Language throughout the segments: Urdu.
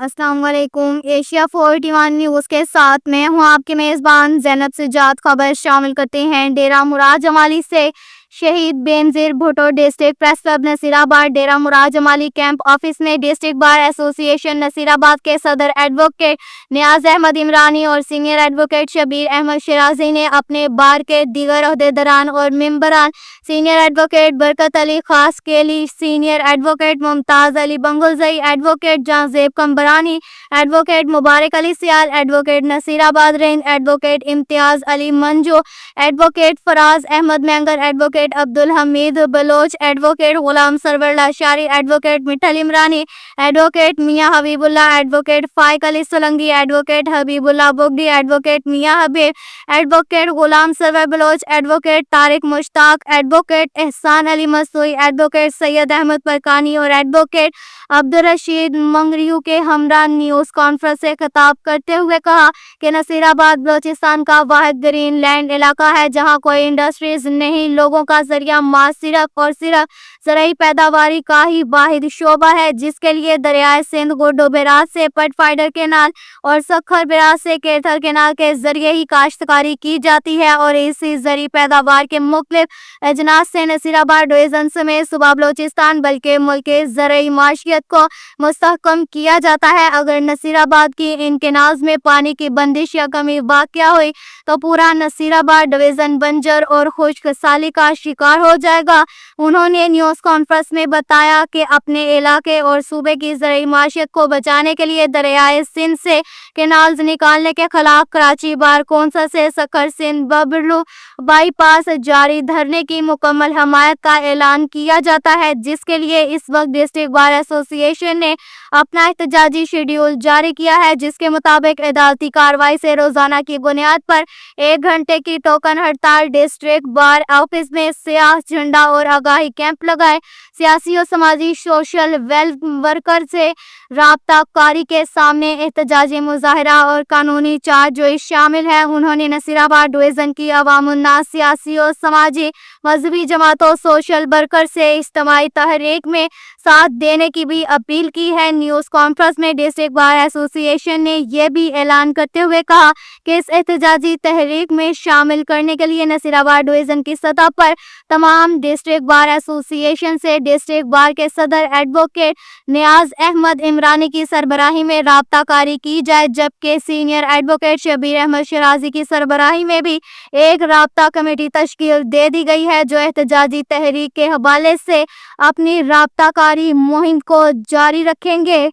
السلام علیکم۔ ایشیا 41 نیوز کے ساتھ میں ہوں آپ کے میزبان زینب سجاد۔ خبر شامل کرتے ہیں ڈیرہ مراد جمالی سے Shaheed Benazir Bhutto district press club Nasirabad. Dera Murad Jamali camp office میں district bar association Naseer آباد کے صدر ایڈوکیٹ نیاز احمد عمرانی اور سینئر ایڈوکیٹ شبیر احمد شیرازی نے اپنے بار کے دیگر عہدیداران اور ممبران سینئر ایڈوکیٹ برکت علی خاص کیلی، سینئر ایڈوکیٹ ممتاز علی بنگلزئی، ایڈوکیٹ جہاں زیب کمبرانی، ایڈوکیٹ مبارک علی سیال، ایڈوکیٹ نصیر آباد رینج، ایڈوکیٹ امتیاز علی منجو، ایڈوکیٹ فراز Ahmad Menger, advocate Abdul Hamid Baloch, advocate Ghulam Sarwar Lashari, advocate مٹھل عمرانی، ایڈوکیٹ میاں حبیب اللہ، ایڈوکیٹ فائق علی سولنگی، ایڈوکیٹ حبیب اللہ بگڈی، ایڈوکیٹ میاں حبیب، ایڈوکیٹ غلام سرور بلوچ، ایڈوکیٹ طارق مشتاق، ایڈوکیٹ احسان علی مسوئی، ایڈوکیٹ سید احمد پرکانی اور ایڈوکیٹ عبدالرشید منگریو کے ہمراہ نیوز کانفرنس سے خطاب کرتے ہوئے کہا کہ نصیر آباد بلوچستان کا واحد گرین لینڈ علاقہ ہے جہاں کوئی انڈسٹریز نہیں، لوگوں کا ذریعہ معاش صرف اور صرف زرعی پیداواری کا ہی واحد شعبہ ہے جس کے لیے دریائے سندھ گڈو براج سے پٹ فائڈر کینال اور سکھر براج سے کیتھل کینال کے ذریعے ہی کاشتکاری کی جاتی ہے اور اسی زرعی پیداوار کے مختلف اجناس سے نصیر آباد ڈویژن سمیت صوبہ بلوچستان بلکہ ملک کے زرعی معیشت کو مستحکم کیا جاتا ہے۔ اگر نصیر آباد کی ان کینالز میں پانی کی بندش یا کمی واقع ہوئی تو پورا نصیر آباد ڈویژن بنجر اور خشک سالی کا شکار ہو جائے گا۔ انہوں نے نیوز کانفرنس میں بتایا کہ اپنے علاقے اور صوبے کی زرعی معیشت کو بچانے کے لیے دریائے سندھ سے کینالز نکالنے کے خلاف کراچی بار کونسل سے سکھر سندھ ببرلو بائی پاس جاری دھرنے کی مکمل حمایت کا اعلان کیا جاتا ہے، جس کے لیے اس وقت ڈسٹرکٹ بار ایسوسی ایشن نے اپنا احتجاجی شیڈیول جاری کیا ہے، جس کے مطابق عدالتی کارروائی سے روزانہ کی بنیاد پر 1 گھنٹے کی ٹوکن ہڑتال، ڈسٹرکٹ بار آفس میں سیاہ جھنڈا اور آگاہی کیمپ لگائے، سیاسی و سماجی سوشل ویل ورکر سے رابطہ کاری کے سامنے احتجاجی مظاہرہ اور قانونی چارج جوئی شامل ہے۔ انہوں نے نصیر آباد ڈویژن کی عوام الناس، سیاسی و سماجی مذہبی جماعتوں، سوشل ورکر سے اجتماعی تحریک میں ساتھ دینے کی بھی اپیل کی ہے۔ نیوز کانفرنس میں ڈسٹرکٹ بار ایسوسی ایشن نے یہ بھی اعلان کرتے ہوئے کہا کہ اس احتجاجی تحریک میں شامل کرنے کے لیے نصیر آباد ڈویژن کی سطح پر تمام ڈسٹرکٹ بار ایسوسی ایشن سے ڈسٹرکٹ بار کے صدر ایڈوکیٹ نیاز احمد عمرانی کی سربراہی میں رابطہ کاری کی جائے، جبکہ سینئر ایڈوکیٹ شبیر احمد شیرازی کی سربراہی میں بھی ایک رابطہ کمیٹی تشکیل دے دی گئی ہے جو احتجاجی تحریک کے حوالے سے اپنی رابطہ کاری مہم کو جاری رکھیں گے۔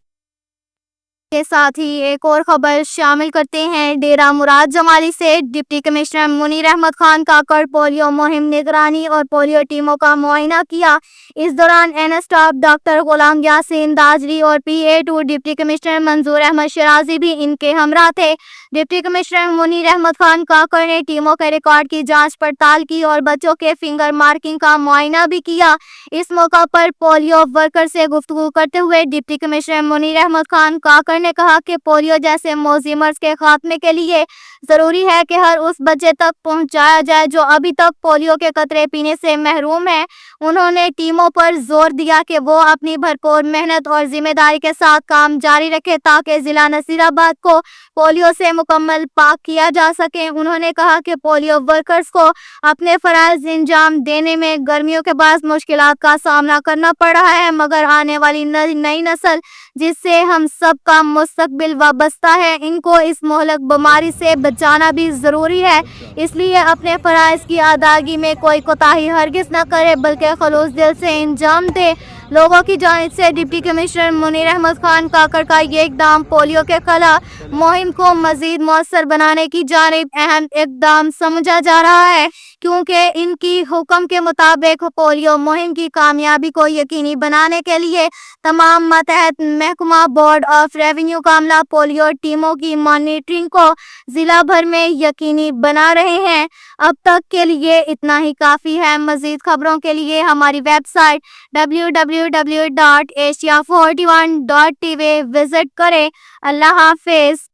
کے ساتھ ہی ایک اور خبر شامل کرتے ہیں ڈیرہ مراد جمالی سے deputy commissioner Munir Ahmad Khan Kakar polio مہم نگرانی اور پولیو ٹیموں کا معائنہ کیا۔ اس دوران N staff doctor Ghulam Yasin داجری اور PA2 ڈپٹی کمشنر منظور احمد شیرازی بھی ان کے ہمراہ تھے۔ ڈپٹی کمشنر منیر احمد خان کاکڑ نے ٹیموں کے ریکارڈ کی جانچ پڑتال کی اور بچوں کے فنگر مارکنگ کا معائنہ بھی کیا۔ اس موقع پر پولیو ورکر سے گفتگو کرتے ہوئے ڈپٹی کمشنر منیر احمد خان کاکڑ نے کہا کہ پولیو جیسے موذی مرض کے خاتمے کے لیے ضروری ہے کہ ہر اس بچے تک پہنچایا جائے جو ابھی تک پولیو کے قطرے پینے سے محروم ہے۔ انہوں نے ٹیموں پر زور دیا کہ وہ اپنی بھرپور محنت اور ذمہ داری کے ساتھ کام جاری رکھے تاکہ ضلع نصیر آباد کو پولیو سے مکمل پاک کیا جا سکے۔ انہوں نے کہا کہ پولیو ورکرز کو اپنے فرائض انجام دینے میں گرمیوں کے باعث مشکلات کا سامنا کرنا پڑ رہا ہے، مگر آنے والی نئی نسل جس سے ہم سب کا مستقبل وابستہ ہے، ان کو اس مہلک بیماری سے بچانا بھی ضروری ہے۔ اس لیے اپنے فرائض کی ادائیگی میں کوئی کوتاہی ہرگز نہ کرے بلکہ خلوص دل سے انجام دے۔ لوگوں کی جانب سے ڈپٹی کمشنر منیر احمد خان کاکڑ کا یہ اقدام پولیو کے خلاف مہم کو مزید مؤثر بنانے کی جانب اہم اقدام سمجھا جا رہا ہے، کیونکہ ان کی حکم کے مطابق پولیو مہم کی کامیابی کو یقینی بنانے کے لیے تمام ماتحت محکمہ بورڈ آف ریونیو کا عملہ پولیو ٹیموں کی مانیٹرنگ کو ضلع بھر میں یقینی بنا رہے ہیں۔ اب تک کے لیے اتنا ہی کافی ہے۔ مزید خبروں کے لیے ہماری ویب سائٹ www.asia41.tv وزٹ کریں۔ اللہ حافظ۔